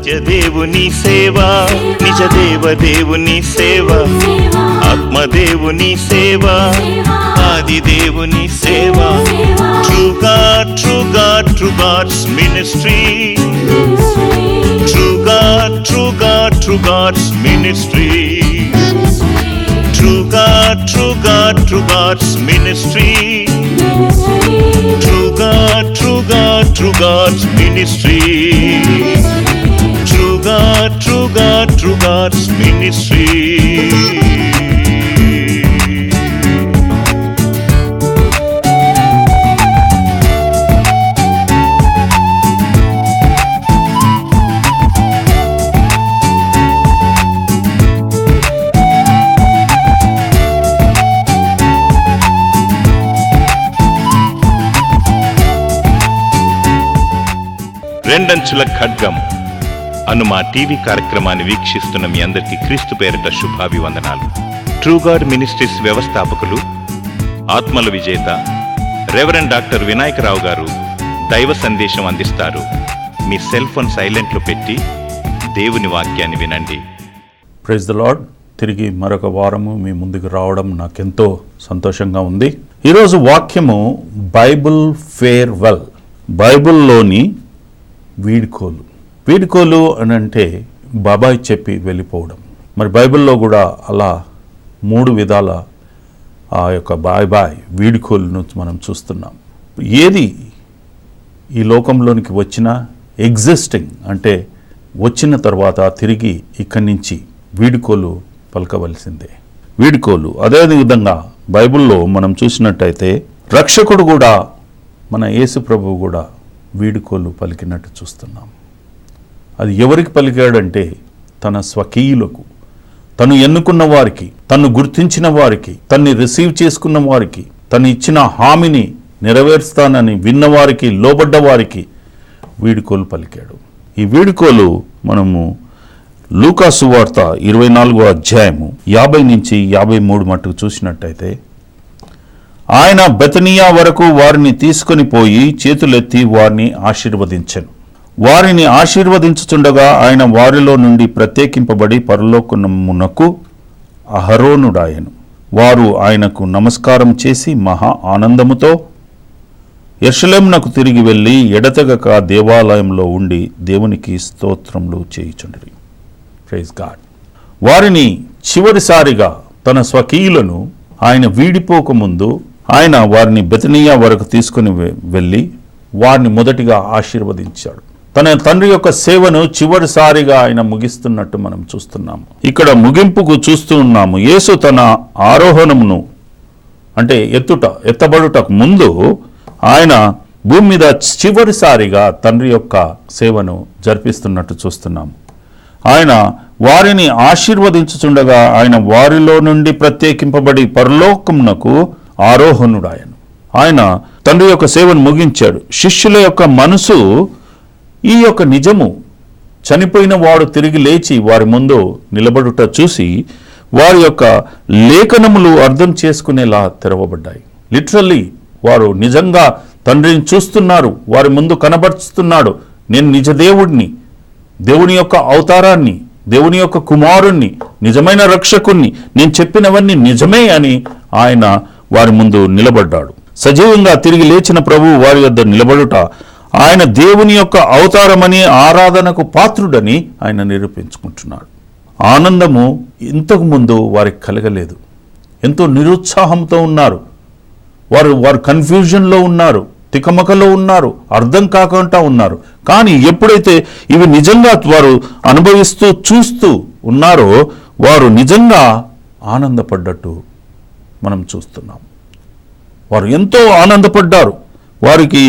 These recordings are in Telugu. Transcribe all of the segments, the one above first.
నిత్యదేవుని సేవ, నిజదేవదేవుని సేవ, ఆత్మదేవుని సేవ, ఆదిదేవుని సేవ. True God, true God, true God's ministry. True God, true God, true God's ministry. True God, true God, true God's ministry. True God, true God, true God's ministry. True God, true God, true God's ministry. రెండంచుల ఖడ్గం అను మా టీవీ కార్యక్రమాన్ని వీక్షిస్తున్న మీ అందరికీ క్రీస్తు పేరిట శుభాభివందనాలు. ట్రూ గాడ్ మినిస్ట్రీస్ వ్యవస్థాపకులు, ఆత్మల విజేత రెవరెండ్ డాక్టర్ వినాయకరావు గారు దైవ సందేశం అందిస్తారు. మీ సెల్ ఫోన్ సైలెంట్లో పెట్టి దేవుని వాక్యాన్ని వినండి. Praise the Lord. తిరిగి మరొక వారము మీ ముందుకు రావడం నాకెంతో సంతోషంగా ఉంది. ఈరోజు వాక్యము బైబుల్ ఫేర్వెల్, బైబుల్లోని వీడ్కోలు. వీడ్కోలు అని అంటే బాబాయ్ చెప్పి వెళ్ళిపోవడం. మరి బైబిల్లో కూడా అలా 3 విధాల ఆ యొక్క బాయ్ వీడ్కోలును మనం చూస్తున్నాం. ఏది ఈ లోకంలోనికి వచ్చినా ఎగ్జిస్టింగ్ అంటే వచ్చిన తర్వాత తిరిగి ఇక్కడి నుంచి వీడ్కోలు పలకవలసిందే. వీడ్కోలు అదేవిధంగా బైబిల్లో మనం చూసినట్టయితే రక్షకుడు కూడా, మన యేసు ప్రభువు కూడా వీడ్కోలు పలికినట్టు చూస్తున్నాం. అది ఎవరికి పలికాడంటే తన స్వకీయులకు, తను ఎన్నుకున్న వారికి, తను గుర్తించిన వారికి, తన్ని రిసీవ్ చేసుకున్న వారికి, తను ఇచ్చిన హామీని నెరవేరుస్తానని విన్నవారికి, లోబడ్డ వారికి వీడ్కోలు పలికాడు. ఈ వీడ్కోలు మనము లూకా సువార్త 24వ అధ్యాయము 50 నుంచి 53 మట్టుకు చూసినట్టయితే, ఆయన బెతనియా వరకు వారిని తీసుకొని పోయి చేతులెత్తి వారిని ఆశీర్వదించెను. వారిని ఆశీర్వదించుచుండగా ఆయన వారిలో నుండి ప్రత్యేకింపబడి పరలోకమునకు అహరోనుడాయెను. వారు ఆయనకు నమస్కారం చేసి మహా ఆనందముతో యెరూషలేమునకు తిరిగి వెళ్ళి ఎడతెగక దేవాలయంలో ఉండి దేవునికి స్తోత్రములు చేయుచుండిరి. Praise God. వారిని చివరిసారిగా తన స్వకీయులను ఆయన వీడిపోకముందు ఆయన వారిని బెతనియా వరకు తీసుకుని వెళ్ళి వారిని మొదటిగా ఆశీర్వదించాడు. తన తండ్రి యొక్క సేవను చివరిసారిగా ఆయన ముగిస్తున్నట్టు మనం చూస్తున్నాము. ఇక్కడ ముగింపుకు చూస్తూ ఉన్నాము. యేసు తన ఆరోహణమును అంటే ఎత్తబడుటకు ముందు ఆయన భూమి మీద చివరిసారిగా తండ్రి యొక్క సేవను జరిపిస్తున్నట్టు చూస్తున్నాము. ఆయన వారిని ఆశీర్వదించుచుండగా ఆయన వారిలో నుండి ప్రత్యేకింపబడి పరలోకమునకు ఆరోహణుడాయను. ఆయన తండ్రి యొక్క సేవను ముగించాడు. శిష్యుల యొక్క మనసు ఈ యొక్క నిజము, చనిపోయిన వాడు తిరిగి లేచి వారి ముందు నిలబడుట చూసి వారి యొక్క లేఖనములు అర్థం చేసుకునేలా తెరవబడ్డాయి. లిటరల్లీ వారు నిజంగా తండ్రిని చూస్తున్నారు, వారి ముందు కనబరుస్తున్నాడు. నేను నిజ దేవుడిని, దేవుని యొక్క అవతారాన్ని, దేవుని యొక్క కుమారుణ్ణి, నిజమైన రక్షకుణ్ణి, నేను చెప్పినవన్నీ నిజమే అని ఆయన వారి ముందు నిలబడ్డాడు. సజీవంగా తిరిగి లేచిన ప్రభువు వారి వద్ద నిలబడుట ఆయన దేవుని యొక్క అవతారమని, ఆరాధనకు పాత్రుడని ఆయన నిరూపించుకుంటున్నాడు. ఆనందము ఇంతకు ముందు వారికి కలగలేదు. ఎంతో నిరుత్సాహంతో ఉన్నారు. వారు కన్ఫ్యూజన్లో ఉన్నారు, తికమకలో ఉన్నారు, అర్థం కాకుండా ఉన్నారు. కానీ ఎప్పుడైతే ఇవి నిజంగా వారు అనుభవిస్తూ చూస్తూ ఉన్నారో వారు నిజంగా ఆనందపడ్డట్టు మనం చూస్తున్నాం. వారు ఎంతో ఆనందపడ్డారు. వారికి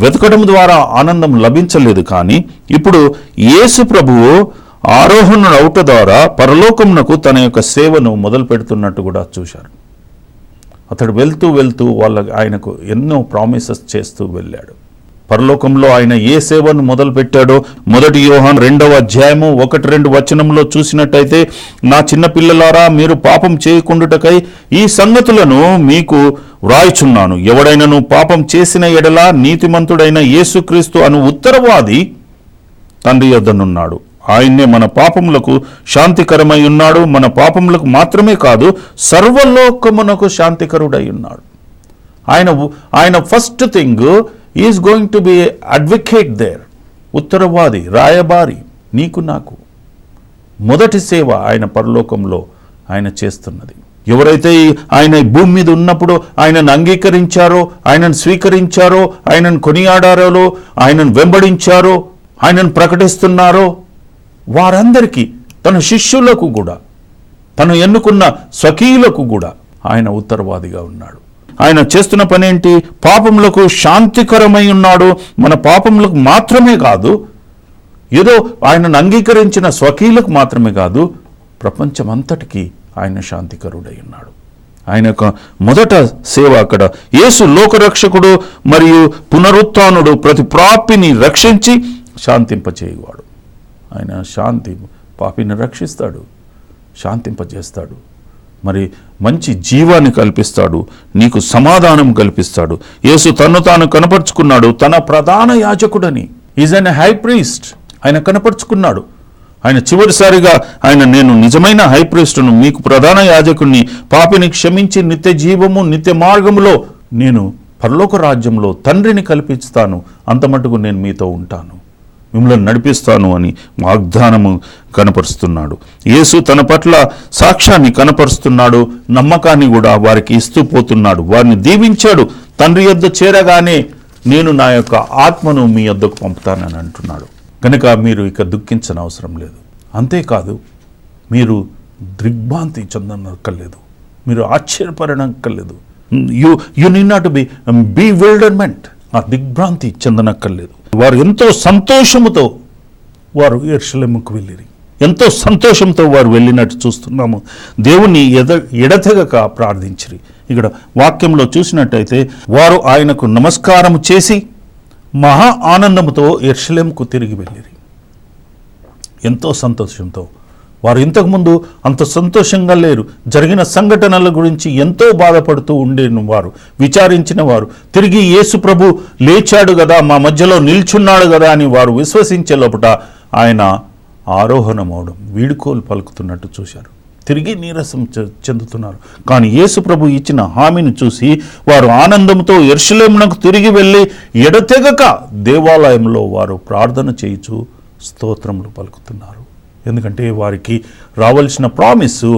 వెతకడం ద్వారా ఆనందం లభించలేదు. కానీ ఇప్పుడు యేసు ప్రభువు ఆరోహణుడవుట ద్వారా పరలోకమునకు తన యొక్క సేవను మొదలు పెడుతున్నట్టు కూడా చూశారు. అతడు వెళ్తూ ఆయనకు ఎన్నో ప్రామిసెస్ చేస్తూ వెళ్ళాడు. పరలోకంలో ఆయన ఏ సేవను మొదలు పెట్టాడో 1 యోహాను 2వ అధ్యాయము 1-2 వచనంలో చూసినట్టయితే, నా చిన్న పిల్లలారా, మీరు పాపం చేయకుండుటకై ఈ సంగతులను మీకు వ్రాయుచున్నాను. ఎవడైనను పాపం చేసిన ఎడల నీతిమంతుడైన యేసుక్రీస్తు అను ఉత్తరవాది తండ్రి యొద్దనున్నాడు. ఆయన్నే మన పాపములకు శాంతికరమై ఉన్నాడు. మన పాపములకు మాత్రమే కాదు, సర్వలోకమునకు శాంతికరుడై ఉన్నాడు. ఆయన first thing is going to be advocate there. ఉత్తరవాది, రాయబారి, నీకు నాకు. మొదటి సేవ ఆయన పరలోకంలో ఆయన చేస్తున్నది. ఎవరైతే ఆయన భూమి మీద ఉన్నప్పుడు ఆయనను అంగీకరించారో, ఆయనను స్వీకరించారో, ఆయనను కొనియాడారో, ఆయనను వెంబడించారో, ఆయనను ప్రకటిస్తున్నారో వారందరికీ, తన శిష్యులకు కూడా, తను ఎన్నుకున్న స్వకీయులకు కూడా ఆయన ఉత్తరవాదిగా ఉన్నాడు. ఆయన చేస్తున్న పని ఏంటి? పాపములకు శాంతికరమై ఉన్నాడు. మన పాపములకు మాత్రమే కాదు, ఏదో ఆయనను అంగీకరించిన స్వకీయులకు మాత్రమే కాదు, ప్రపంచమంతటికీ ఆయన శాంతికరుడై ఉన్నాడు. ఆయన యొక్క మొదట సేవ అక్కడ యేసు లోకరక్షకుడు మరియు పునరుత్థానుడు, ప్రతి పాపిని రక్షించి శాంతింపచేయువాడు. ఆయన శాంతి, పాపిని రక్షిస్తాడు, శాంతింపజేస్తాడు, మరి మంచి జీవాన్ని కల్పిస్తాడు, నీకు సమాధానం కల్పిస్తాడు. యేసు తన్ను తాను కనపరుచుకున్నాడు తన ప్రధాన యాజకుడని. Is an high priest. ఆయన కనపరుచుకున్నాడు. ఆయన చివరిసారిగా నేను నిజమైన హై ప్రీస్టును, మీకు ప్రధాన యాజకుడిని, పాపిని క్షమించి నిత్య జీవము నిత్య మార్గములో నేను పరలోక రాజ్యంలో తండ్రిని కల్పిస్తాను, అంతమటుకు నేను మీతో ఉంటాను, మిమ్మల్ని నడిపిస్తాను అని వాగ్దానము కనపరుస్తున్నాడు. యేసు తన పట్ల సాక్ష్యాన్ని కనపరుస్తున్నాడు, నమ్మకాన్ని కూడా వారికి ఇస్తూ పోతున్నాడు. వారిని దీవించాడు. తండ్రి యొద్ద చేరగానే నేను నా యొక్క ఆత్మను మీ యొద్దకు పంపుతానని అంటున్నాడు. కనుక మీరు ఇక దుఃఖించని అవసరం లేదు. అంతేకాదు, మీరు దిగ్భ్రాంతి చెందనక్కర్లేదు, మీరు ఆశ్చర్యపడనక్కర్లేదు. You need not be bewilderment. ఆ దిగ్భ్రాంతి చెందనక్కర్లేదు. వారు ఎంతో సంతోషముతో వారు యెరూషలేముకు వెళ్ళిరి. ఎంతో సంతోషంతో వారు వెళ్ళినట్టు చూస్తున్నాము. దేవుణ్ణి ఎడతెగక ప్రార్థించిరి. ఇక్కడ వాక్యంలో చూసినట్టయితే వారు ఆయనకు నమస్కారం చేసి మహా ఆనందముతో యెరూషలేముకు తిరిగి వెళ్ళిరి. ఎంతో సంతోషంతో. వారు ఇంతకుముందు అంత సంతోషంగా లేరు. జరిగిన సంఘటనల గురించి ఎంతో బాధపడుతూ ఉండేను వారు, విచారించిన వారు. తిరిగి యేసు ప్రభు లేచాడు కదా, మా మధ్యలో నిల్చున్నాడు కదా అని వారు విశ్వసించే లోపట ఆయన ఆరోహణమవడం, వీడుకోలు పలుకుతున్నట్టు చూశారు. తిరిగి నీరసం చెందుతున్నారు. కానీ యేసు ప్రభు ఇచ్చిన హామీని చూసి వారు ఆనందంతో యెరూషలేమునకు తిరిగి వెళ్ళి ఎడతెగక దేవాలయంలో వారు ప్రార్థన చేయుచు స్తోత్రములు పలుకుతున్నారు. ఎందుకంటే వారికి రావాల్సిన ప్రామిస్సు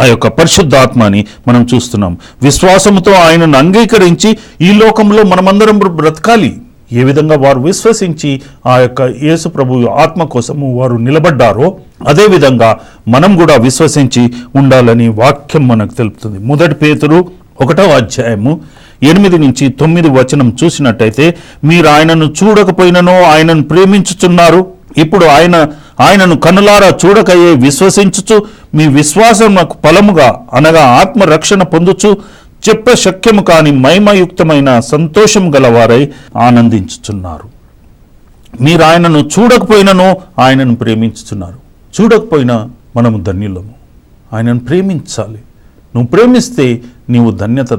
ఆ యొక్క పరిశుద్ధాత్మని మనం చూస్తున్నాం. విశ్వాసముతో ఆయనను అంగీకరించి ఈ లోకంలో మనమందరం బ్రతకాలి. ఏ విధంగా వారు విశ్వసించి ఆ యొక్క యేసు ప్రభు ఆత్మ కోసము వారు నిలబడ్డారో అదేవిధంగా మనం కూడా విశ్వసించి ఉండాలని వాక్యం మనకు తెలుపుతుంది. 1 పేతురు 1వ అధ్యాయము 8 నుంచి 9 వచనం చూసినట్టయితే, మీరు ఆయనను చూడకపోయిననో ఆయనను ప్రేమించుచున్నారు. ఇప్పుడు ఆయనను కన్నులారా చూడకయే విశ్వసించుచు మీ విశ్వాసం నాకు ఫలముగా అనగా ఆత్మరక్షణ పొందుచు చెప్ప శక్యము కాని మహిమయుక్తమైన సంతోషం గలవారై ఆనందించుచున్నారు. మీరు ఆయనను చూడకపోయినను ఆయనను ప్రేమించుచున్నారు. చూడకపోయినా మనము ధన్యులము. ఆయనను ప్రేమించాలి. నువ్వు ప్రేమిస్తే నీవు ధన్యత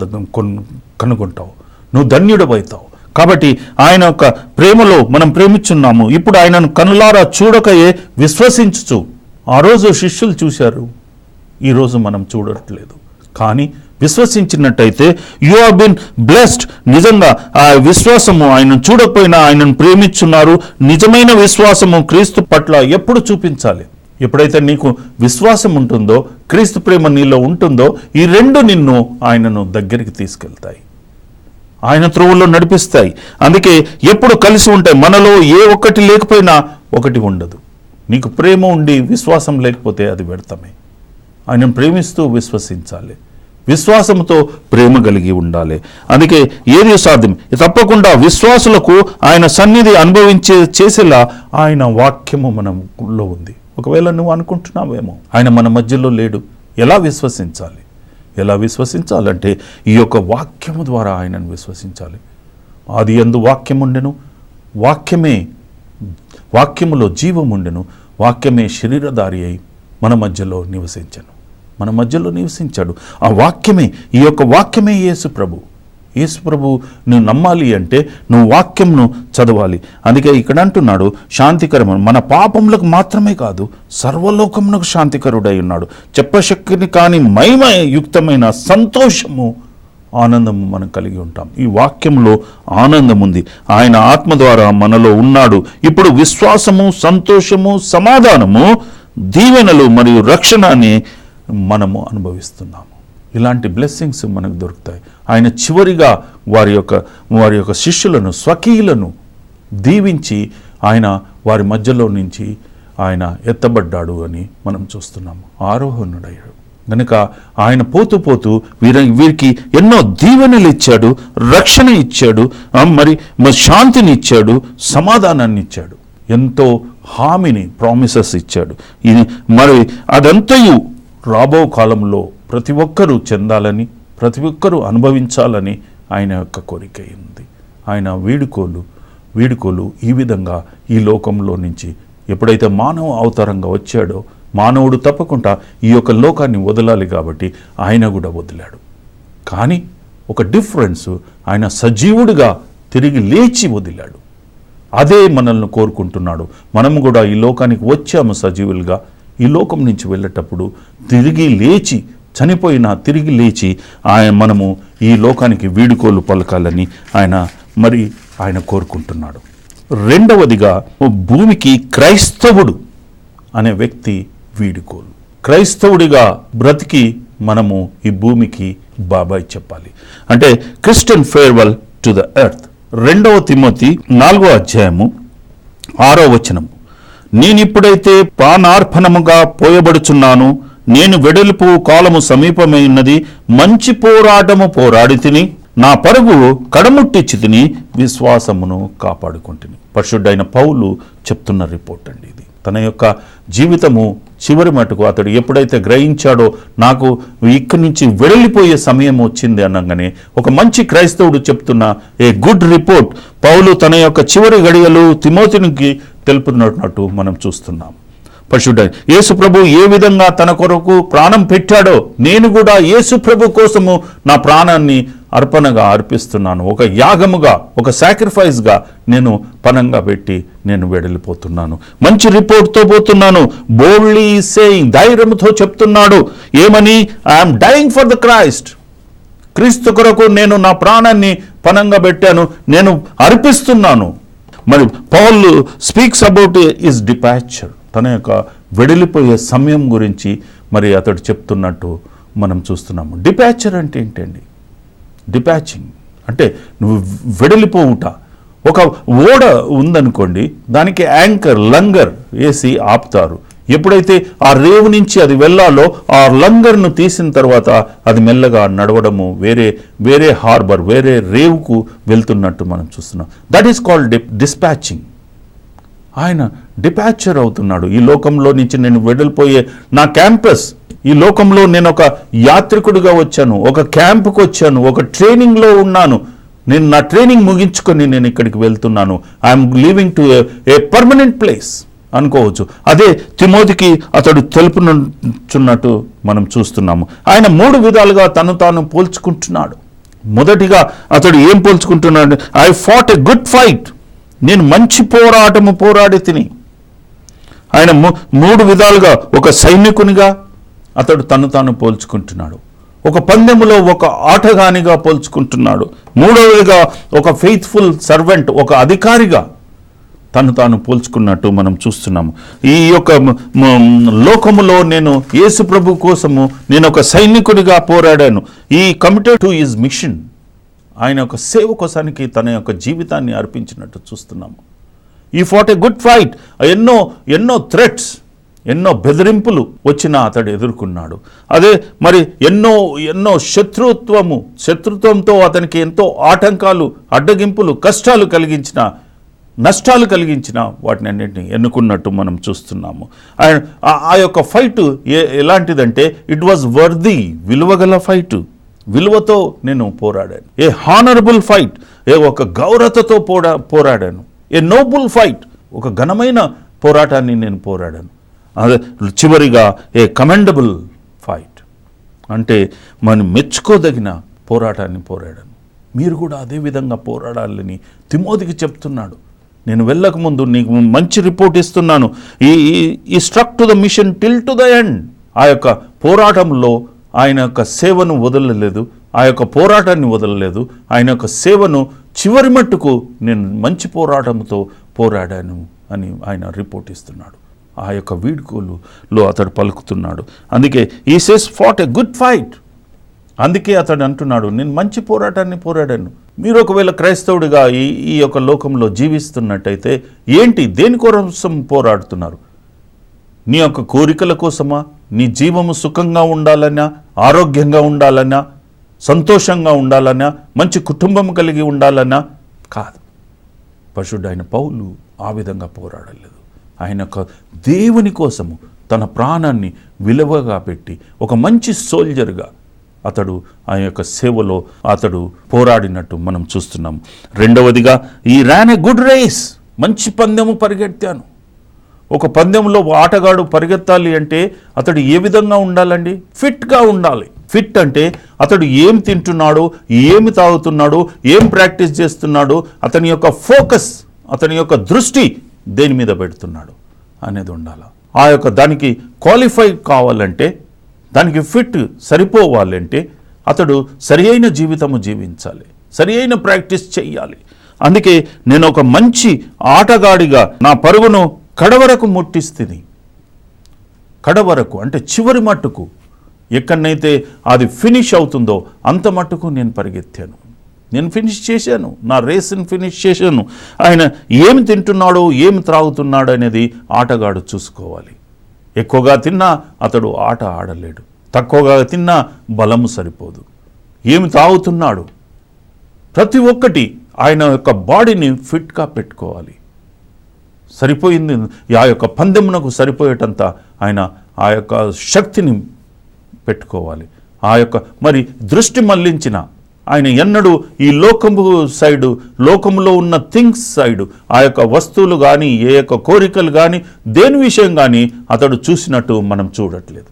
కనుగొంటావు, నువ్వు ధన్యుడవుతావు. కాబట్టి ఆయన యొక్క ప్రేమలో మనం ప్రేమించున్నాము. ఇప్పుడు ఆయనను కనులారా చూడకయే విశ్వసించుచు. ఆ రోజు శిష్యులు చూశారు, ఈరోజు మనం చూడట్లేదు. కానీ విశ్వసించినట్టయితే యు హావ్ బీన్ బ్లెస్డ్. నిజంగా ఆ విశ్వాసము, ఆయనను చూడకపోయినా ఆయనను ప్రేమించున్నారు. నిజమైన విశ్వాసము క్రీస్తు పట్ల ఎప్పుడు చూపించాలి? ఎప్పుడైతే నీకు విశ్వాసం ఉంటుందో, క్రీస్తు ప్రేమ నీలో ఉంటుందో, ఈ రెండు నిన్ను ఆయనను దగ్గరికి తీసుకెళ్తాయి, ఆయన త్రోవల్లో నడిపిస్తాయి. అందుకే ఎప్పుడు కలిసి ఉంటాయి. మనలో ఏ ఒక్కటి లేకపోయినా ఒకటి ఉండదు. నీకు ప్రేమ ఉండి విశ్వాసం లేకపోతే అది వ్యర్థమే. ఆయనను ప్రేమిస్తూ విశ్వసించాలి, విశ్వాసంతో ప్రేమ కలిగి ఉండాలి. అందుకే ఏది సాధ్యం తప్పకుండా విశ్వాసులకు ఆయన సన్నిధి చేసేలా ఆయన వాక్యము మనలో ఉంది. ఒకవేళ నువ్వు అనుకుంటున్నావేమో ఆయన మన మధ్యలో లేడు, ఎలా విశ్వసించాలి? ఎలా విశ్వసించాలంటే ఈ యొక్క వాక్యము ద్వారా ఆయనను విశ్వసించాలి. ఆది యందు వాక్యం ఉండెను, వాక్యములో జీవం ఉండెను, వాక్యమే శరీరధారి అయి మన మధ్యలో నివసించాడు. ఆ వాక్యమే, ఈ యొక్క వాక్యమే యేసు ప్రభు. యేసు ప్రభు నువ్వు నమ్మాలి అంటే నువ్వు వాక్యంను చదవాలి. అందుకే ఇక్కడ అంటున్నాడు శాంతికరమైన, మన పాపములకు మాత్రమే కాదు సర్వలోకమునకు శాంతికరుడై ఉన్నాడు. చెప్పశక్తిని కాని మహిమయుక్తమైన సంతోషము, ఆనందము మనం కలిగి ఉంటాం. ఈ వాక్యంలో ఆనందం ఉంది. ఆయన ఆత్మ ద్వారా మనలో ఉన్నాడు. ఇప్పుడు విశ్వాసము, సంతోషము, సమాధానము, దీవెనలు మరియు రక్షణని మనము అనుభవిస్తున్నాము. ఇలాంటి బ్లెస్సింగ్స్ మనకు దొరుకుతాయి. ఆయన చివరిగా వారి యొక్క శిష్యులను, స్వకీయులను దీవించి ఆయన వారి మధ్యలో నుంచి ఆయన ఎత్తబడ్డాడు అని మనం చూస్తున్నాము. ఆరోహణుడయ్యాడు. కనుక ఆయన పోతూ వీరికి ఎన్నో దీవెనలు ఇచ్చాడు, రక్షణ ఇచ్చాడు, మరి శాంతిని ఇచ్చాడు, సమాధానాన్ని ఇచ్చాడు, ఎంతో హామీని, ప్రామిసెస్ ఇచ్చాడు. మరి అదంతయు రాబో కాలంలో ప్రతి ఒక్కరూ చెందాలని, ప్రతి ఒక్కరూ అనుభవించాలని ఆయన యొక్క కోరిక ఉంది. ఆయన వీడుకోలు ఈ విధంగా ఈ లోకంలో నుంచి ఎప్పుడైతే మానవ అవతారంగా వచ్చాడో, మానవుడు తప్పకుండా ఈ యొక్క లోకాన్ని వదలాలి కాబట్టి ఆయన కూడా వదిలాడు. కానీ ఒక డిఫరెన్స్, ఆయన సజీవుడిగా తిరిగి లేచి వదిలాడు. అదే మనల్ని కోరుకుంటున్నాడు. మనము కూడా ఈ లోకానికి వచ్చాము సజీవులుగా. ఈ లోకం నుంచి వెళ్ళేటప్పుడు తిరిగి లేచి, చనిపోయినా తిరిగి లేచి మనము ఈ లోకానికి వీడుకోలు పలకాలని ఆయన కోరుకుంటున్నాడు. రెండవదిగా, భూమికి క్రైస్తవుడు అనే వ్యక్తి వీడుకోలు. క్రైస్తవుడిగా బ్రతికి మనము ఈ భూమికి బాబాయ్ చెప్పాలి. అంటే Christian farewell to the earth. 2 Timothy 4:6 నేనిప్పుడైతే ప్రాణార్పణముగా పోయబడుచున్నాను, నేను వెడల్పు కాలము సమీపమైనది, మంచి పోరాటము పోరాడి తిని, నా పరుగు కడముట్టించి తిని, విశ్వాసమును కాపాడుకుంటుని. పరిశుద్ధైన పౌలు చెప్తున్న రిపోర్ట్ అండి ఇది. తన యొక్క జీవితము చివరి మటుకు అతడు ఎప్పుడైతే గ్రహించాడో, నాకు ఇక్కడి నుంచి వెడలిపోయే సమయం వచ్చింది అనగానే ఒక మంచి క్రైస్తవుడు చెప్తున్న ఏ గుడ్ రిపోర్ట్ పౌలు తన యొక్క చివరి గడియలు తిమోతికి తెలుపుతున్నట్టు మనం చూస్తున్నాం. పరిశుద్ధ యేసు ప్రభు ఏ విధంగా తన కొరకు ప్రాణం పెట్టాడో, నేను కూడా యేసు ప్రభు కోసము నా ప్రాణాన్ని అర్పణగా అర్పిస్తున్నాను. ఒక యాగముగా, ఒక సాక్రిఫైస్గా నేను పనంగా పెట్టి నేను వెడలిపోతున్నాను. మంచి రిపోర్ట్తో పోతున్నాను. బోల్డ్లీ సేయింగ్, ధైర్యంతో చెప్తున్నాడు. ఏమని? I'm dying for the Christ. క్రీస్తు కొరకు నేను నా ప్రాణాన్ని పనంగా పెట్టాను, నేను అర్పిస్తున్నాను. మరి Paul speaks about his departure, తన యొక్క వెడలిపోయే సమయం గురించి మరి అతడు చెప్తున్నట్టు మనం చూస్తున్నాము. డిపార్చర్ అంటే ఏంటండి? డిపాచింగ్ అంటే నువ్వు వెడలిపోవుట. ఒక ఓడ ఉందనుకోండి, దానికి యాంకర్, లంగర్ వేసి ఆపుతారు. ఎప్పుడైతే ఆ రేవు నుంచి అది వెళ్ళాలో ఆ లంగర్ను తీసిన తర్వాత అది మెల్లగా నడవడము, వేరే హార్బర్, వేరే రేవుకు వెళ్తున్నట్టు మనం చూస్తున్నాం. That is called dispatching. ఆయన డిపాచర్ అవుతున్నాడు. ఈ లోకంలో నుంచి నేను వెడలిపోయే నా క్యాంపస్, ఈ లోకంలో నేను ఒక యాత్రికుడిగా వచ్చాను, ఒక క్యాంపుకు వచ్చాను, ఒక ట్రైనింగ్లో ఉన్నాను. నేను నా ట్రైనింగ్ ముగించుకొని నేను ఇక్కడికి వెళ్తున్నాను. I'm leaving to a permanent place అనుకోవచ్చు. అదే తిమోతికి అతడు తెలుపుచున్నట్టు మనం చూస్తున్నాము. ఆయన 3 విధాలుగా తను తాను పోల్చుకుంటున్నాడు. మొదటిగా అతడు ఏం పోల్చుకుంటున్నాడు? I fought a good fight. నేను మంచి పోరాటము పోరాడి తిని. ఆయన 3 విధాలుగా ఒక సైనికునిగా అతడు తను తాను పోల్చుకుంటున్నాడు. ఒక పందెములో ఒక ఆటగానిగా పోల్చుకుంటున్నాడు. 3వదిగా ఒక ఫెయిత్ఫుల్ సర్వెంట్, ఒక అధికారిగా తను తాను పోల్చుకున్నట్టు మనం చూస్తున్నాము. ఈ యొక్క లోకములో నేను యేసు ప్రభు కోసము నేను ఒక సైనికుడిగా పోరాడాను. ఈ కమిటెడ్ టు హిస్ మిషన్, ఆయన యొక్క సేవ కోసానికి తన యొక్క జీవితాన్ని అర్పించినట్టు చూస్తున్నాము. ఈ ఫాట్ ఏ గుడ్ ఫైట్. ఎన్నో థ్రెట్స్, ఎన్నో బెదిరింపులు వచ్చినా అతడు ఎదుర్కొన్నాడు. అదే మరి ఎన్నో శత్రుత్వంతో అతనికి ఎంతో ఆటంకాలు, అడ్డగింపులు, కష్టాలు కలిగించిన, నష్టాలు కలిగించిన వాటిని అన్నింటినీ ఎన్నుకున్నట్టు మనం చూస్తున్నాము. ఆ యొక్క ఫైట్ ఎలాంటిదంటే ఇట్ వాజ్ వర్ది, విలువగల ఫైట్. విలువతో నేను పోరాడాను. ఏ హానరబుల్ ఫైట్, ఒక గౌరవతో పోరాడాను. ఏ నోబుల్ ఫైట్, ఒక ఘనమైన పోరాటాన్ని నేను పోరాడాను. అదే చివరిగా ఏ కమెండబుల్ ఫైట్, అంటే మనం మెచ్చుకోదగిన పోరాటాన్ని పోరాడాను. మీరు కూడా అదే విధంగా పోరాడాలని తిమోతికి చెప్తున్నాడు. నేను వెళ్ళకముందు నీకు మంచి రిపోర్ట్ ఇస్తున్నాను. He struck to the mission till to the end. ఆ యొక్క పోరాటంలో ఆయన యొక్క సేవను వదలలేదు, ఆ యొక్క పోరాటాన్ని వదలలేదు. ఆయన యొక్క సేవను చివరి మట్టుకు నేను మంచి పోరాటంతో పోరాడాను అని ఆయన రిపోర్ట్ ఇస్తున్నాడు. ఆ యొక్క వీడ్కోలులో అతడు పలుకుతున్నాడు. అందుకే he says fought a good fight. అందుకే అతడు అంటున్నాడు, నేను మంచి పోరాటాన్ని పోరాడాను. మీరు ఒకవేళ క్రైస్తవుడిగా ఈ యొక్క లోకంలో జీవిస్తున్నట్టయితే ఏంటి, దేనికోసం పోరాడుతున్నారు? నీ యొక్క కోరికల కోసమా? నీ జీవము సుఖంగా ఉండాలన్నా, ఆరోగ్యంగా ఉండాలన్నా, సంతోషంగా ఉండాలన్నా, మంచి కుటుంబం కలిగి ఉండాలన్నా? కాదు. పరిశుద్ధుడైన పౌలు ఆ విధంగా పోరాడలేదు. ఆయన యొక్క దేవుని కోసము తన ప్రాణాన్ని విలువగా పెట్టి ఒక మంచి సోల్జర్గా అతడు ఆ యొక్క సేవలో అతడు పోరాడినట్టు మనం చూస్తున్నాము. రెండవదిగా, ఈ ర్యాన్ ఎ గుడ్ రేస్. మంచి పందెము పరిగెత్తాను. ఒక పందెంలో ఆటగాడు పరిగెత్తాలి అంటే అతడు ఏ విధంగా ఉండాలండి? ఫిట్గా ఉండాలి. ఫిట్ అంటే అతడు ఏం తింటున్నాడు, ఏమి తాగుతున్నాడు, ఏం ప్రాక్టీస్ చేస్తున్నాడు, అతని యొక్క ఫోకస్, అతని యొక్క దృష్టి దేని మీద పెడుతున్నాడు అనేది ఉండాలి. ఆ యొక్క దానికి క్వాలిఫై కావాలంటే, దానికి ఫిట్ సరిపోవాలంటే అతడు సరి అయిన జీవితము జీవించాలి, సరి అయిన ప్రాక్టీస్ చెయ్యాలి. అందుకే నేను ఒక మంచి ఆటగాడిగా నా పరుగును కడవరకు ముట్టిస్తుంది. కడవరకు అంటే చివరి మట్టుకు, ఎక్కడనైతే అది ఫినిష్ అవుతుందో అంత మట్టుకు నేను పరిగెత్తాను, నేను ఫినిష్ చేశాను, నా రేస్ని ఫినిష్ చేశాను. ఆయన ఏమి తింటున్నాడో, ఏమి త్రాగుతున్నాడు అనేది ఆటగాడు చూసుకోవాలి. ఎక్కువగా తిన్నా అతడు ఆట ఆడలేడు, తక్కువగా తిన్నా బలము సరిపోదు. ఏమి తాగుతున్నాడు, ప్రతి ఒక్కటి ఆయన యొక్క బాడీని ఫిట్గా పెట్టుకోవాలి. సరిపోయింది ఆ యొక్క పందెమునకు సరిపోయేటంత ఆయన ఆ యొక్క శక్తిని పెట్టుకోవాలి. ఆ యొక్క మరి దృష్టి మళ్లించిన ఆయన ఎన్నడూ ఈ లోకము సైడు, లోకంలో ఉన్న థింగ్స్ సైడు, ఆ యొక్క వస్తువులు కానీ, ఏ యొక్క కోరికలు కానీ, దేని విషయం కానీ అతడు చూసినట్టు మనం చూడట్లేదు.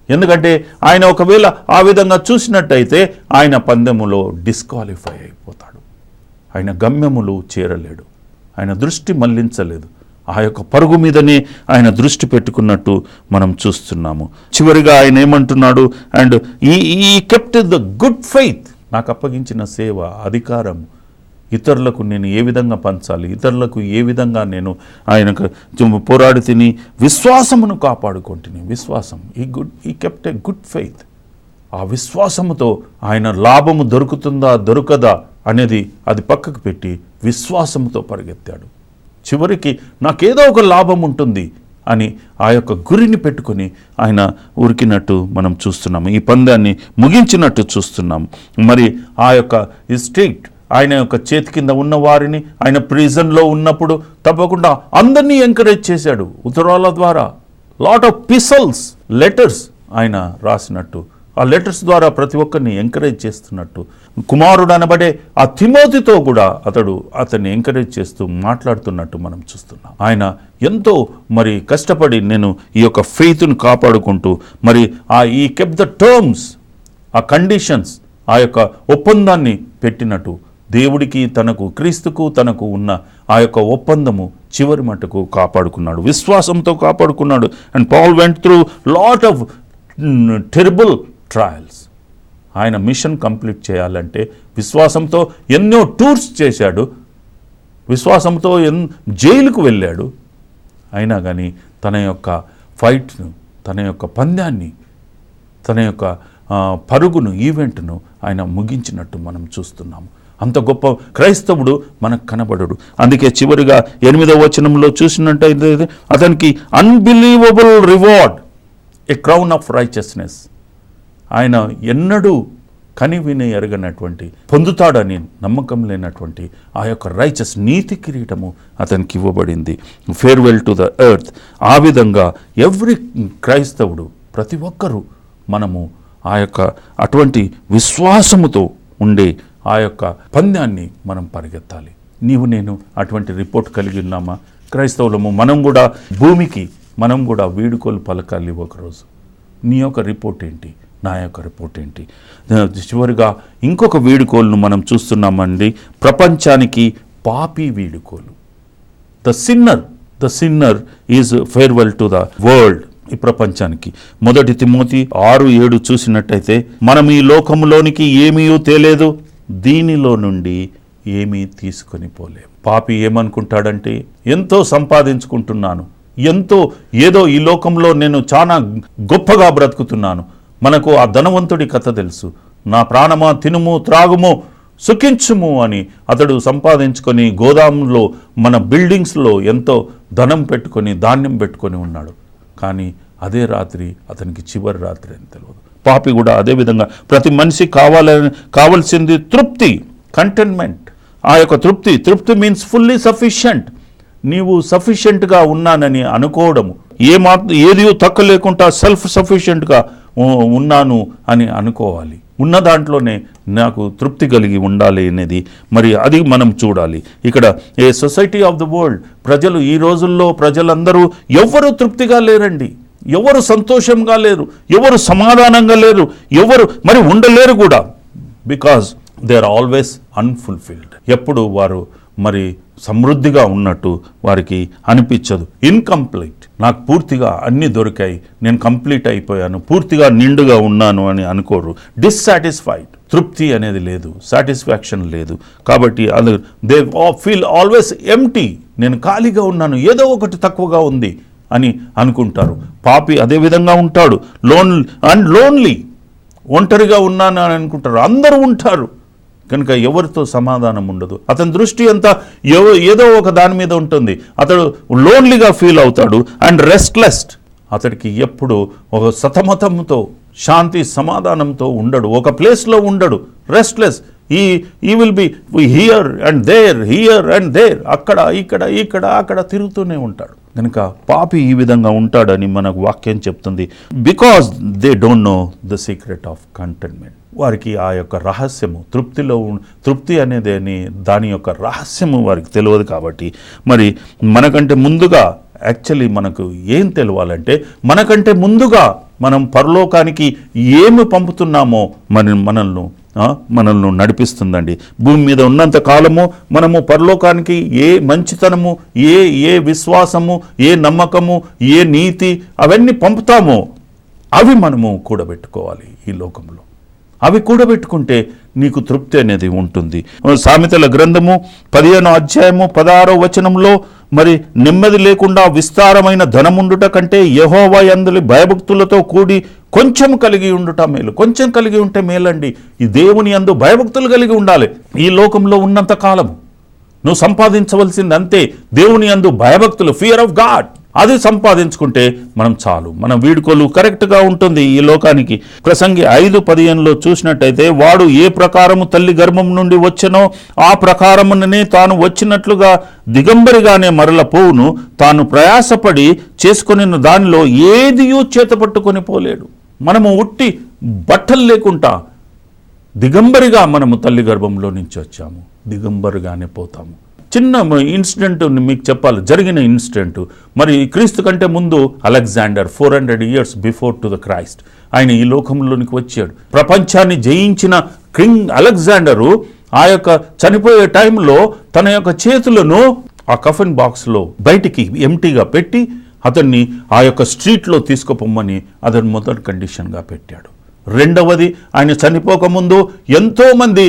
ఎందుకంటే ఆయన ఒకవేళ ఆ విధంగా చూసినట్టయితే ఆయన పందెములో డిస్క్వాలిఫై అయిపోతాడు. ఆయన గమ్యములు చేరలేడు, ఆయన దృష్టి మళ్లించలేదు. ఆ యొక్క పరుగు మీదనే ఆయన దృష్టి పెట్టుకున్నట్టు మనం చూస్తున్నాము. చివరిగా ఆయన ఏమంటున్నాడు, అండ్ ఈ కెప్ట్ ద గుడ్ ఫెయిత్. నాకు అప్పగించిన సేవ, అధికారం ఇతరులకు నేను ఏ విధంగా పంచాలి, ఇతరులకు ఏ విధంగా నేను ఆయనకు పోరాడి తిని విశ్వాసమును కాపాడుకుంటుని. విశ్వాసం, ఈ కెప్ట్ ఏ గుడ్ ఫెయిత్. ఆ విశ్వాసముతో ఆయన లాభము దొరుకుతుందా దొరకదా అనేది అది పక్కకు పెట్టి విశ్వాసముతో పరిగెత్తాడు. చివరికి నాకేదో ఒక లాభం ఉంటుంది అని ఆ యొక్క గురిని పెట్టుకొని ఆయన ఉరికినట్టు మనం చూస్తున్నాము. ఈ పందాన్ని ముగించినట్టు చూస్తున్నాము. మరి ఆ యొక్క స్ట్రీట్ ఆయన యొక్క చేతి కింద ఉన్న వారిని, ఆయన ప్రిజన్లో ఉన్నప్పుడు తప్పకుండా అందరినీ ఎంకరేజ్ చేశాడు. ఉత్తరాల ద్వారా లాట్ ఆఫ్ పిసల్స్, లెటర్స్ ఆయన రాసినట్టు, ఆ లెటర్స్ ద్వారా ప్రతి ఒక్కరిని ఎంకరేజ్ చేస్తున్నట్టు, కుమారుడు అనబడే ఆ తిమోతితో కూడా అతన్ని ఎంకరేజ్ చేస్తూ మాట్లాడుతున్నట్టు మనం చూస్తున్నాం. ఆయన ఎంతో మరి కష్టపడి నేను ఈ యొక్క ఫెయిత్ను కాపాడుకుంటూ మరి ఈ కెప్ ద టర్మ్స్, ఆ కండిషన్స్, ఆ యొక్క ఒప్పందాన్ని పెట్టినట్టు దేవుడికి తనకు, క్రీస్తుకు తనకు ఉన్న ఆ యొక్క ఒప్పందము చివరి మట్టుకు కాపాడుకున్నాడు, విశ్వాసంతో కాపాడుకున్నాడు. And Paul went through lot of terrible trials. ఆయన మిషన్ కంప్లీట్ చేయాలంటే విశ్వాసంతో ఎన్నో టూర్స్ చేశాడు, విశ్వాసంతో జైలుకు వెళ్ళాడు. అయినా కానీ తన యొక్క ఫైట్ను, తన యొక్క పందాన్ని, తన యొక్క పరుగును, ఈవెంట్ను ఆయన ముగించినట్టు మనం చూస్తున్నాము. అంత గొప్ప క్రైస్తవుడు మనకు కనబడడు. అందుకే చివరిగా 8వ వచనంలో చూసినట్టయితే అతనికి unbelievable reward, A crown of righteousness. ఆయన ఎన్నడూ కనివిని ఎరగనటువంటి, పొందుతాడని నమ్మకం లేనటువంటి ఆ యొక్క రైచస్ నీతి కిరీటము అతనికి ఇవ్వబడింది. Farewell to the earth. ఆ విధంగా ఎవ్రీ క్రైస్తవుడు, ప్రతి ఒక్కరూ మనము ఆ యొక్క అటువంటి విశ్వాసముతో ఉండే ఆ యొక్క పందాన్ని మనం పరిగెత్తాలి. నీవు నేను అటువంటి రిపోర్ట్ కలిగి ఉన్నామా? క్రైస్తవులము మనం కూడా భూమికి మనం కూడా వీడుకోలు పలకాలి ఒకరోజు. నీ యొక్క రిపోర్ట్ ఏంటి? నా యొక్క రిపోర్ట్ ఏంటి? చివరిగా ఇంకొక వీడుకోలును మనం చూస్తున్నామండి. ప్రపంచానికి పాపి వీడుకోలు. The sinner is farewell to the world. ఈ ప్రపంచానికి 1 తిమోతి 6:7 చూసినట్టయితే, మనం ఈ లోకంలోనికి ఏమీ తేలేదు, దీనిలో నుండి ఏమీ తీసుకొని పోలేం. పాపి ఏమనుకుంటాడంటే, ఎంతో సంపాదించుకుంటున్నాను, ఏదో ఈ లోకంలో నేను చాలా గొప్పగా బ్రతుకుతున్నాను. మనకు ఆ ధనవంతుడి కథ తెలుసు. నా ప్రాణమా తినుము త్రాగుము సుఖించుము అని అతడు సంపాదించుకొని గోదాములో మన బిల్డింగ్స్లో ఎంతో ధనం పెట్టుకొని ధాన్యం పెట్టుకొని ఉన్నాడు. కానీ అదే రాత్రి అతనికి చివరి రాత్రి అని తెలియదు. పాపి కూడా అదేవిధంగా ప్రతి మనిషి కావాల్సింది తృప్తి, కంటెంట్మెంట్. ఆ యొక్క తృప్తి మీన్స్ ఫుల్లీ సఫిషియంట్. నీవు సఫిషియెంట్గా ఉన్నానని అనుకోవడము, ఏది తక్కువ లేకుండా సెల్ఫ్ సఫిషియెంట్గా ఉన్నాను అని అనుకోవాలి. ఉన్న దాంట్లోనే నాకు తృప్తి కలిగి ఉండాలి అనేది మరి అది మనం చూడాలి. ఇక్కడ ఏ సొసైటీ ఆఫ్ ద వరల్డ్, ప్రజలు ఈ రోజుల్లో ప్రజలందరూ ఎవరు తృప్తిగా లేరండి, ఎవరు సంతోషంగా లేరు, ఎవరు సమాధానంగా లేరు, ఎవరు మరి ఉండలేరు కూడా. Because they are always unfulfilled. ఎప్పుడు వారు మరి సమృద్ధిగా ఉన్నట్టు వారికి అనిపించదు. ఇన్కంప్లీట్, నాకు పూర్తిగా అన్నీ దొరికాయి, నేను కంప్లీట్ అయిపోయాను, పూర్తిగా నిండుగా ఉన్నాను అని అనుకోరు. డిస్సాటిస్ఫైడ్, తృప్తి అనేది లేదు, సాటిస్ఫాక్షన్ లేదు. కాబట్టి దే ఫీల్ ఆల్వేస్ ఎంప్టీ. నేను ఖాళీగా ఉన్నాను, ఏదో ఒకటి తక్కువగా ఉంది అని అనుకుంటారు. పాపి అదేవిధంగా ఉంటాడు, లోన్లీ, ఒంటరిగా ఉన్నాను అని అనుకుంటారు. అందరూ ఉంటారు కనుక ఎవరితో సమాధానం ఉండదు. అతని దృష్టి అంతా ఏదో ఒక దాని మీద ఉంటుంది. అతడు లోన్లీగా ఫీల్ అవుతాడు అండ్ రెస్ట్లెస్. అతడికి ఎప్పుడు ఒక సతమతంతో శాంతి సమాధానంతో ఉండడు, ఒక ప్లేస్లో ఉండడు, restless. He will be here and there, అక్కడ ఇక్కడ తిరుగుతూనే ఉంటాడు. కనుక పాపి ఈ విధంగా ఉంటాడని మనకు వాక్యం చెప్తుంది. Because they don't know the secret of contentment. వారికి ఆ యొక్క రహస్యము, తృప్తి అనేది దాని యొక్క రహస్యము వారికి తెలియదు. కాబట్టి మరి మనకంటే ముందుగా యాక్చువల్లీ మనకు ఏం తెలియాలంటే, మనకంటే ముందుగా మనం పరలోకానికి ఏమి పంపుతున్నామో మనల్ని నడిపిస్తుందండి. భూమి మీద ఉన్నంత కాలము మనము పరలోకానికి ఏ మంచితనము, ఏ విశ్వాసము, ఏ నమ్మకము, ఏ నీతి అవన్నీ పంపుతామో అవి మనము కూడబెట్టుకోవాలి. ఈ లోకంలో అవి కూడబెట్టుకుంటే నీకు తృప్తి అనేది ఉంటుంది. సామెతల గ్రంథము 15వ అధ్యాయము 16వ వచనంలో, మరి నెమ్మది లేకుండా విస్తారమైన ధనముండుట కంటే యెహోవా యందు భయభక్తులతో కూడి కొంచెం కలిగి ఉండుట మేలు. కొంచెం కలిగి ఉంటే మేలండి. ఈ దేవుని యందు భయభక్తులు కలిగి ఉండాలి. ఈ లోకంలో ఉన్నంత కాలము నువ్వు సంపాదించవలసింది అంతే, దేవుని యందు భయభక్తులు, ఫియర్ ఆఫ్ గాడ్. అది సంపాదించుకుంటే మనం చాలు. మన వీడుకోలు కరెక్ట్గా ఉంటుంది ఈ లోకానికి. ప్రసంగి 5:15 చూసినట్టయితే, వాడు ఏ ప్రకారము తల్లి గర్భం నుండి వచ్చెనో ఆ ప్రకారముననే తాను వచ్చినట్లుగా దిగంబరిగానే మరల పోవును. తాను ప్రయాసపడి చేసుకుని దానిలో ఏదియూ చేతపట్టుకొని పోలేడు. మనము ఉట్టి బట్టలు లేకుండా దిగంబరిగా మనము తల్లి గర్భంలో నుంచి వచ్చాము, దిగంబరిగానే పోతాము. చిన్న ఇన్సిడెంట్ మీకు చెప్పాలి, జరిగిన ఇన్సిడెంట్. మరి క్రీస్తు కంటే ముందు Alexander 400 years before to the Christ ఆయన ఈ లోకంలోనికి వచ్చాడు. ప్రపంచాన్ని జయించిన కింగ్ అలెగ్జాండరు ఆ యొక్క చనిపోయే టైంలో తన యొక్క చేతులను ఆ కఫన్ బాక్స్లో బయటికి ఎంటీగా పెట్టి అతన్ని ఆ యొక్క స్ట్రీట్లో తీసుకుపోమ్మని అతను మొదటి కండిషన్గా పెట్టాడు. రెండవది, ఆయన చనిపోకముందు ఎంతోమంది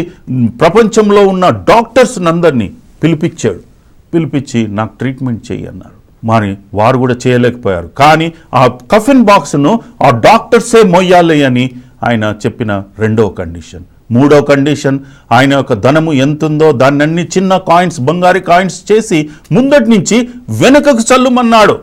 ప్రపంచంలో ఉన్న డాక్టర్స్ అందరినీ పిలిపించి నాకు ట్రీట్మెంట్ చేయి అన్నారు. మరి వారు కూడా చేయలేకపోయారు. కానీ ఆ కఫిన్ బాక్స్ను ఆ డాక్టర్సే మొయ్యాలి అని ఆయన చెప్పిన రెండవ కండిషన్. మూడవ కండిషన్, ఆయన యొక్క ధనము ఎంతుందో దాన్ని చిన్న కాయిన్స్, బంగారు కాయిన్స్ చేసి ముందటి నుంచి వెనుకకు చల్లుమన్నాడు.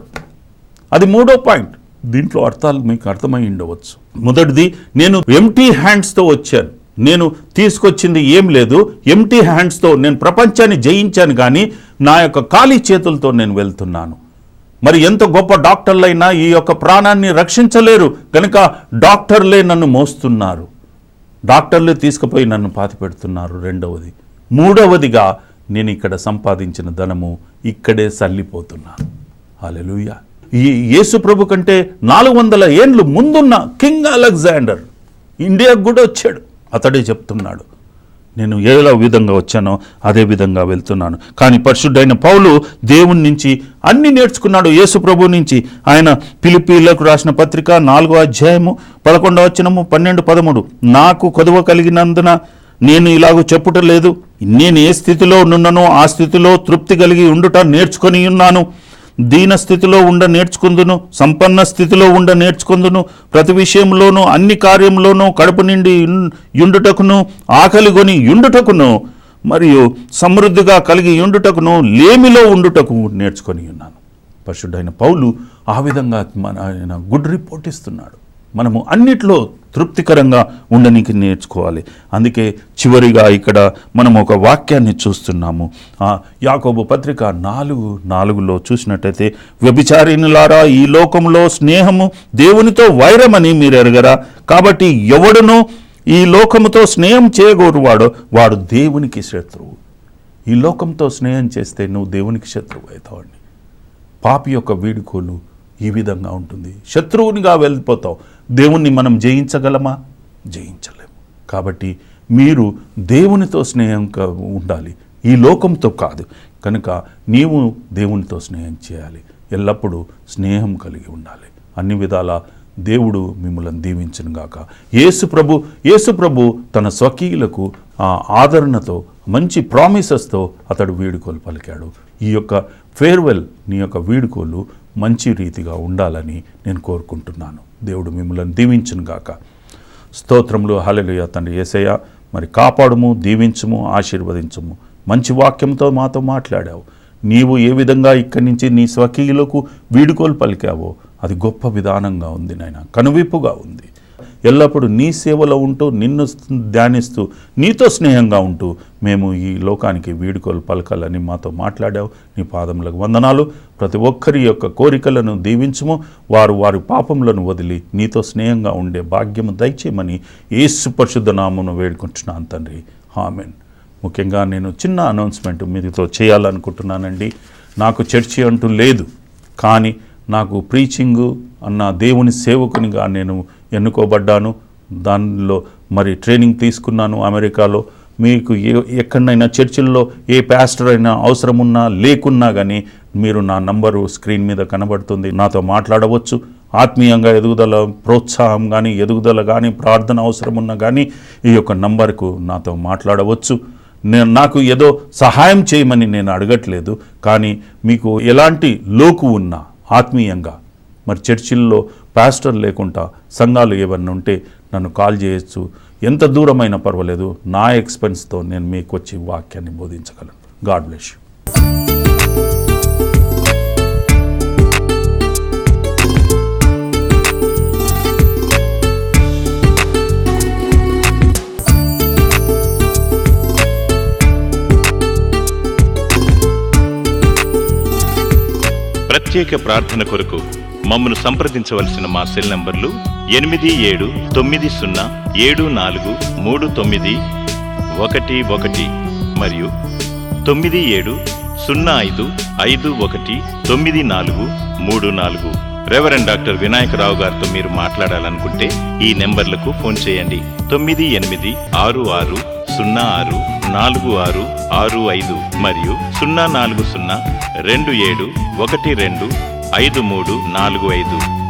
అది మూడో పాయింట్. దీంట్లో అర్థాలు మీకు అర్థమై ఉండవచ్చు. మొదటిది, నేను ఎంటీ హ్యాండ్స్తో వచ్చాను, నేను తీసుకొచ్చింది ఏం లేదు, ఎంటీ హ్యాండ్స్తో నేను ప్రపంచాన్ని జయించాను, కానీ నా యొక్క ఖాళీ చేతులతో నేను వెళ్తున్నాను. మరి ఎంత గొప్ప డాక్టర్లైనా ఈ యొక్క ప్రాణాన్ని రక్షించలేరు కనుక డాక్టర్లే నన్ను మోస్తున్నారు, డాక్టర్లే తీసుకుపోయి నన్ను పాతిపెడుతున్నారు. రెండవది. మూడవదిగా, నేను ఇక్కడ సంపాదించిన ధనము ఇక్కడే సల్లిపోతున్నాను. హల్లెలూయా. ఈ యేసు ప్రభు కంటే 400 ఏండ్లు ముందున్న కింగ్ అలెగ్జాండర్ ఇండియాకు కూడా వచ్చాడు. అతడే చెప్తున్నాడు, నేను ఏ విధంగా వచ్చానో అదే విధంగా వెళ్తున్నాను. కానీ పరిశుద్ధైన పౌలు దేవుని నుంచి అన్ని నేర్చుకున్నాడు. యేసు ప్రభు నుంచి. ఆయన ఫిలిప్పీలకు రాసిన పత్రిక 4వ అధ్యాయము 11వ వచనము 12, 13 నాకు కొదువ కలిగినందున నేను ఇలాగూ చెప్పుట లేదు, నేను ఏ స్థితిలో నున్ననో ఆ స్థితిలో తృప్తి కలిగి ఉండుట నేర్చుకొని ఉన్నాను. దీన స్థితిలో ఉండ నేర్చుకుందును, సంపన్న స్థితిలో ఉండ నేర్చుకుందును, ప్రతి విషయంలోనూ అన్ని కార్యంలోనూ కడుపు నిండి యుండుటకును, ఆకలిగొని యుండుటకును, మరియు సమృద్ధిగా కలిగి యుండుటకును, లేమిలో ఉండుటకు నేర్చుకొని ఉన్నాను. పరిశుద్ధైన పౌలు ఆ విధంగా ఆయన గుడ్ రిపోర్ట్ ఇస్తున్నాడు. మనము అన్నిట్లో తృప్తికరంగా ఉండడానికి నేర్చుకోవాలి. అందుకే చివరిగా ఇక్కడ మనం ఒక వాక్యాన్ని చూస్తున్నాము. యాకోబు పత్రిక 4:4 చూసినట్టయితే, వ్యభిచారిణులారా, ఈ లోకంలో స్నేహము దేవునితో వైరమని మీరు ఎరగరా? కాబట్టి ఎవడునూ ఈ లోకముతో స్నేహం చేయగోరువాడో వాడు దేవునికి శత్రువు. ఈ లోకంతో స్నేహం చేస్తే నువ్వు దేవునికి శత్రువు అవుతావండి. పాపి యొక్క వీడుకోలు ఈ విధంగా ఉంటుంది. శత్రువునిగా వెళ్ళిపోతావు. దేవుణ్ణి మనం జయించగలమా? జయించలేము. కాబట్టి మీరు దేవునితో స్నేహంగా ఉండాలి, ఈ లోకంతో కాదు. కనుక నీవు దేవునితో స్నేహం చేయాలి, ఎల్లప్పుడూ స్నేహం కలిగి ఉండాలి. అన్ని విధాల దేవుడు మిమ్మల్ని దీవించునుగాక. యేసు ప్రభు తన స్వకీయులకు ఆదరణతో, మంచి ప్రామిసెస్తో అతడు వీడుకోలు పలికాడు. ఈ యొక్క ఫేర్వెల్, నీ యొక్క వీడుకోలు మంచి రీతిగా ఉండాలని నేను కోరుకుంటున్నాను. దేవుడు మిమ్మల్ని దీవించునుగాక. స్తోత్రములు. హల్లెలూయా. తండ్రి యేసయ్య, మరి కాపాడుము, దీవించుము, ఆశీర్వదించుము. మంచి వాక్యంతో మాతో మాట్లాడావు. నీవు ఏ విధంగా ఇక్కడి నుంచి నీ స్వకీయులకు వీడుకోలు పలికావో అది గొప్ప విధానంగా ఉంది నాయన, కనువిప్పుగా ఉంది. ఎల్లప్పుడూ నీ సేవలో ఉంటూ, నిన్ను ధ్యానిస్తూ, నీతో స్నేహంగా ఉంటూ మేము ఈ లోకానికి వీడుకోలు పలకాలని మాతో మాట్లాడావు. నీ పాదములకు వందనాలు. ప్రతి ఒక్కరి యొక్క కోరికలను దీవించుము. వారి పాపములను వదిలి నీతో స్నేహంగా ఉండే భాగ్యము దయచేయమని యేసు పరిశుద్ధ నామమున వేడుకుంటున్నాను తండ్రి. ఆమేన్. ముఖ్యంగా నేను చిన్న అనౌన్స్మెంట్ మీతో చేయాలనుకుంటున్నానండి. నాకు చర్చి అంటూ లేదు, కానీ నాకు ప్రీచింగు అన్న దేవుని సేవకునిగా నేను ఎన్నుకోబడ్డాను. దానిలో మరి ట్రైనింగ్ తీసుకున్నాను అమెరికాలో. మీకు ఎక్కడైనా చర్చిల్లో ఏ పాస్టర్ అయినా అవసరం ఉన్నా లేకున్నా కానీ మీరు నా నంబరు స్క్రీన్ మీద కనబడుతుంది, నాతో మాట్లాడవచ్చు. ఆత్మీయంగా ఎదుగుదల, ప్రోత్సాహం కానీ, ఎదుగుదల కానీ, ప్రార్థన అవసరం ఉన్నా కానీ ఈ యొక్క నంబర్కు నాతో మాట్లాడవచ్చు. నాకు ఏదో సహాయం చేయమని నేను అడగట్లేదు, కానీ మీకు ఎలాంటి లోకు ఉన్నా ఆత్మీయంగా, మరి చర్చిల్లో పాస్టర్ లేకుండా సంఘాలు ఏమన్నా ఉంటే నన్ను కాల్ చేయొచ్చు. ఎంత దూరమైనా పర్వాలేదు, నా ఎక్స్పెన్స్తో నేను మీకు వచ్చి వాక్యాన్ని బోధించగలను. God bless you. ప్రత్యేక ప్రార్థన కొరకు మమ్మను సంప్రదించవలసిన మా సెల్ నంబర్లు 8790743911 మరియు 9705519434. రెవరెండ్ డాక్టర్ వినాయకరావు గారితో మీరు మాట్లాడాలనుకుంటే ఈ నెంబర్లకు ఫోన్ చేయండి. 9886064665 మరియు 04027125345.